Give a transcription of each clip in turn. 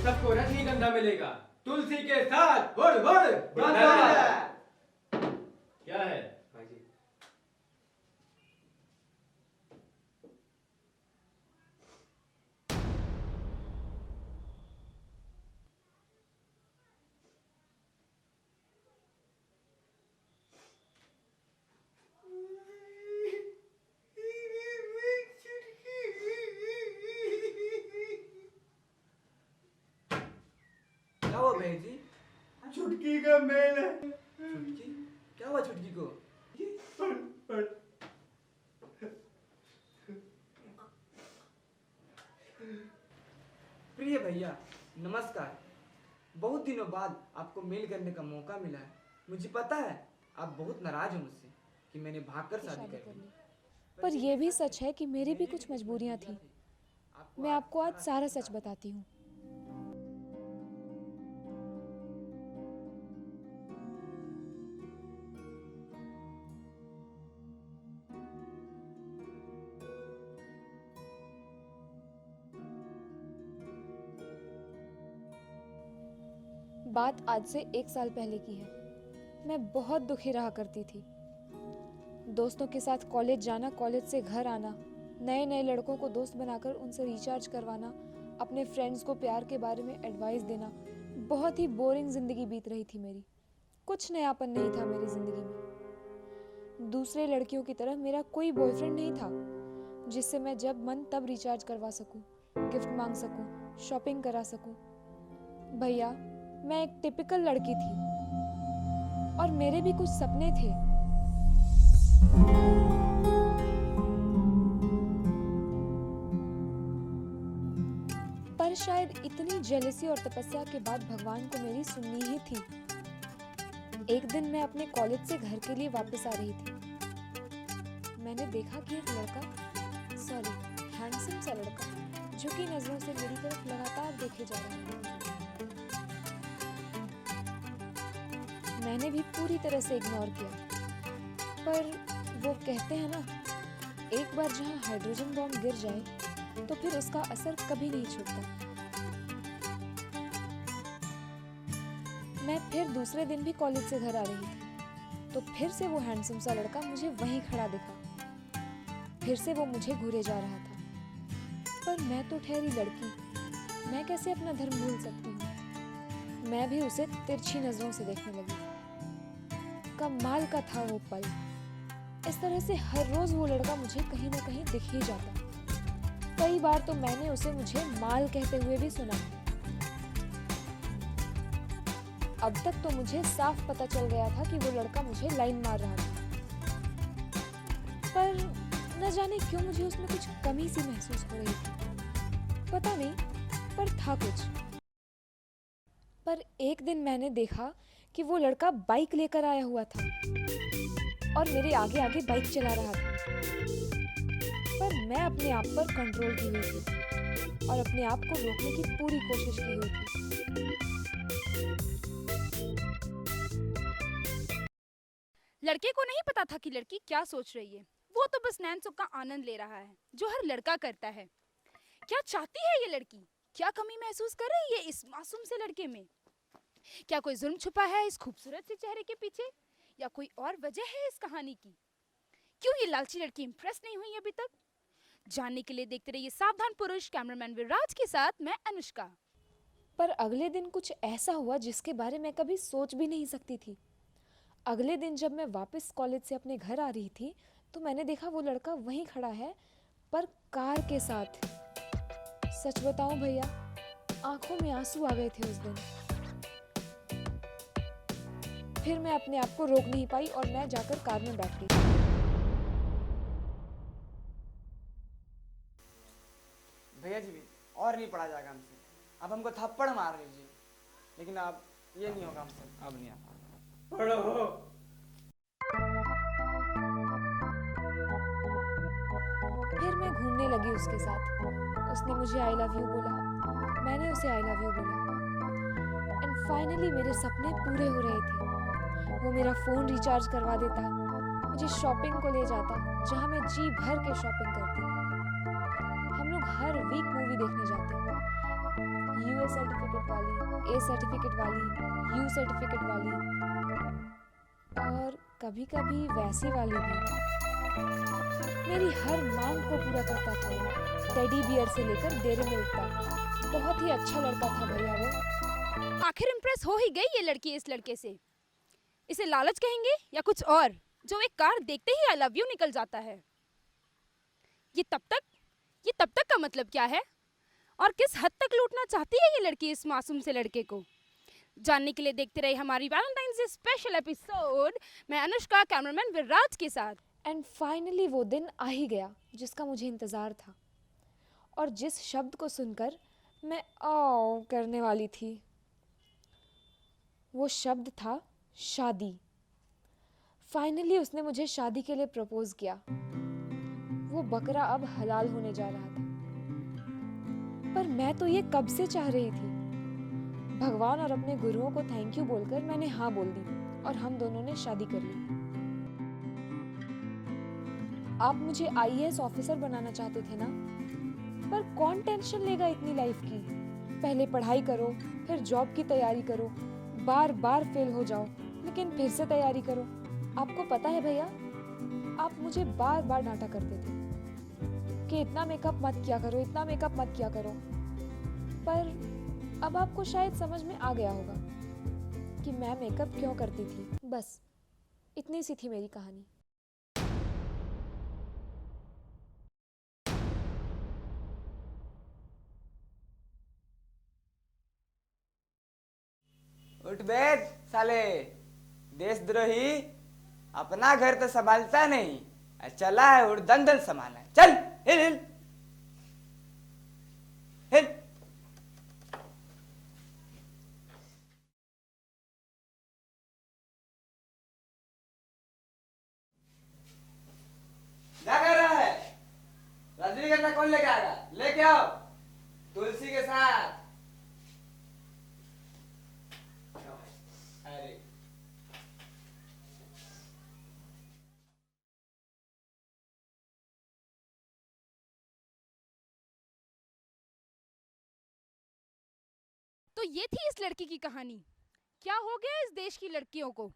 सबको रजनीगंधा मिलेगा, तुलसी के साथ हुड़ हुड़ क्या है भाई? क्या हुआ बहन जी? चुटकी का मेल है। छुटकी? क्या हुआ छुटकी को? प्रिय भैया नमस्कार। बहुत दिनों बाद आपको मेल करने का मौका मिला है। मुझे पता है आप बहुत नाराज हो मुझसे कि मैंने भागकर शादी कर ली। पर यह भी सच है कि मेरी भी कुछ मजबूरियां थी। मैं आपको आज सारा सच बताती हूँ। बात आज से 1 साल पहले की है। मैं बहुत दुखी रहा करती थी। दोस्तों के साथ कॉलेज जाना, कॉलेज से घर आना, नए नए लड़कों को दोस्त बनाकर उनसे रिचार्ज करवाना, अपने फ्रेंड्स को प्यार के बारे में एडवाइस देना, बहुत ही बोरिंग जिंदगी बीत रही थी मेरी। कुछ नयापन नहीं था मेरी जिंदगी में। दूसरे लड़कियों की तरह मेरा कोई बॉयफ्रेंड नहीं था जिससे मैं जब मन तब रिचार्ज करवा सकूं, गिफ्ट मांग सकूं, शॉपिंग करा सकूं। भैया मैं एक टिपिकल लड़की थी और मेरे भी कुछ सपने थे। पर शायद इतनी जेलसी और तपस्या के बाद भगवान को मेरी सुननी ही थी। एक दिन मैं अपने कॉलेज से घर के लिए वापस आ रही थी। मैंने देखा कि एक हैंडसम सा लड़का झुकी नजरों से मेरी तरफ लगातार देखे जा रहा था। मैंने भी पूरी तरह से इग्नोर किया। पर वो कहते हैं ना, एक बार जहां हाइड्रोजन बॉम्ब गिर जाए तो फिर उसका असर कभी नहीं छूटता। मैं फिर दूसरे दिन भी कॉलेज से घर आ रही थी तो फिर से वो हैंडसम सा लड़का मुझे वहीं खड़ा दिखा। फिर से वो मुझे घूरे जा रहा था। पर मैं तो ठहरी लड़की, मैं कैसे अपना धर्म भूल सकती हूँ। मैं भी उसे तिरछी नजरों से देखने लगी। कमाल का था वो पल। इस तरह से हर रोज वो लड़का मुझे कहीं ना कहीं दिख ही जाता। कई बार तो मैंने उसे मुझे माल कहते हुए भी सुना। अब तक तो मुझे साफ पता चल गया था कि वो लड़का मुझे लाइन मार रहा था। पर न जाने क्यों मुझे उसमें कुछ कमी सी महसूस हो रही थी। पता नहीं, पर था कुछ। पर एक दिन मैंने देखा कि वो लड़का बाइक लेकर आया हुआ था और मेरे आगे आगे बाइक चला रहा था। पर मैं अपने आप पर कंट्रोल की हुई थी और अपने आप को रोकने की पूरी कोशिश की हुई थी। लड़के को नहीं पता था कि लड़की क्या सोच रही है। वो तो बस नैन सुख का आनंद ले रहा है जो हर लड़का करता है। क्या चाहती है ये लड़की? क्या कमी महसूस कर रही है इस मासूम से लड़के में? क्या कोई जुल्म छुपा है इस खूबसूरत से चेहरे के पीछे, या कोई और वजह है इस कहानी की? क्यों ये लालची लड़की इंप्रेस नहीं हुई अभी तक? जानने के लिए देखते रहिए सावधान पुरुष, कैमरामैन विराज के साथ मैं अनुष्का। पर अगले दिन कुछ ऐसा हुआ जिसके बारे में कभी सोच भी नहीं सकती थी। अगले दिन जब मैं वापस कॉलेज से अपने घर आ रही थी तो मैंने देखा वो लड़का वहीं खड़ा है, पर कार के साथ। सच बताऊं भैया, आंखों में आंसू आ गए थे उस दिन। फिर मैं अपने आप को रोक नहीं पाई और मैं जाकर कार में बैठ गई। भैया जी भी और नहीं पढ़ा जाएगा हमसे। अब हमको थप्पड़ मार लीजिए, लेकिन अब ये नहीं होगा हमसे। अब नहीं आता। पढ़ो। फिर मैं घूमने लगी उसके साथ। उसने मुझे आई लव यू बोला, मैंने उसे आई लव यू बोला। एंड फाइनली मेरे सपने पूरे हो रहे थे। वो मेरा फ़ोन रिचार्ज करवा देता, मुझे शॉपिंग को ले जाता जहाँ मैं जी भर के शॉपिंग करती। हम लोग हर वीक मूवी देखने जाते। यूए सर्टिफिकेट वाली, ए सर्टिफिकेट वाली, यू सर्टिफिकेट वाली और कभी कभी वैसी वाली भी। मेरी हर मांग को पूरा करता था वो, टेडी बियर से लेकर डेयरी मिल्क तक। बहुत ही अच्छा लड़का था भैया वो। आखिर इम्प्रेस हो ही गई ये लड़की इस लड़के से। इसे लालच कहेंगे या कुछ और, जो एक कार देखते ही आई लव यू निकल जाता है। ये तब तक का मतलब क्या है और किस हद तक लूटना चाहती है ये लड़की इस मासूम से लड़के को, जानने के लिए देखते रहे हमारी वैलेंटाइंस डे स्पेशल एपिसोड। मैं अनुष्का, कैमरामैन विराज के साथ। एंड फाइनली वो दिन आ ही गया जिसका मुझे इंतज़ार था और जिस शब्द को सुनकर मैं आओ करने वाली थी। वो शब्द था शादी। फाइनली उसने मुझे शादी के लिए प्रपोज किया। वो बकरा अब हलाल होने जा रहा था, पर मैं तो ये कब से चाह रही थी। भगवान और अपने गुरुओं को थैंक यू बोलकर मैंने हाँ बोल दी और हम दोनों ने शादी कर ली। आप मुझे आईएएस ऑफिसर बनाना चाहते थे ना, पर कौन टेंशन लेगा इतनी लाइफ की। पहले पढ़ाई करो, फिर जॉब की तैयारी करो, बार बार फेल हो जाओ लेकिन फिर से तैयारी करो। आपको पता है भैया, आप मुझे बार बार डांटा करते थे कि इतना मेकअप मत किया करो, इतना मेकअप मत किया करो। पर अब आपको शायद समझ में आ गया होगा कि मैं मेकअप क्यों करती थी। बस इतनी सी थी मेरी कहानी। उठ बैठ साले, देशद्रोही। अपना घर तो संभालता नहीं, चला है उड़दंडल संभालना है। चल हिल हिल हिल। क्या कर रहा है? रजनीगंधा कौन लेके आएगा? लेके आओ, तुलसी के साथ। अरे तो ये थी इस लड़की की कहानी। क्या हो गया इस देश की लड़कियों को?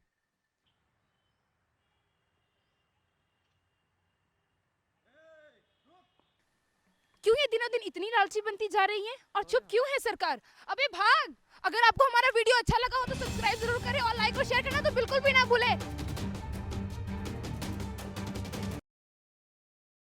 क्यों ये दिनों दिन इतनी लालची बनती जा रही है और चुप क्यों है सरकार? अबे भाग! अगर आपको हमारा वीडियो अच्छा लगा हो तो सब्सक्राइब जरूर करें।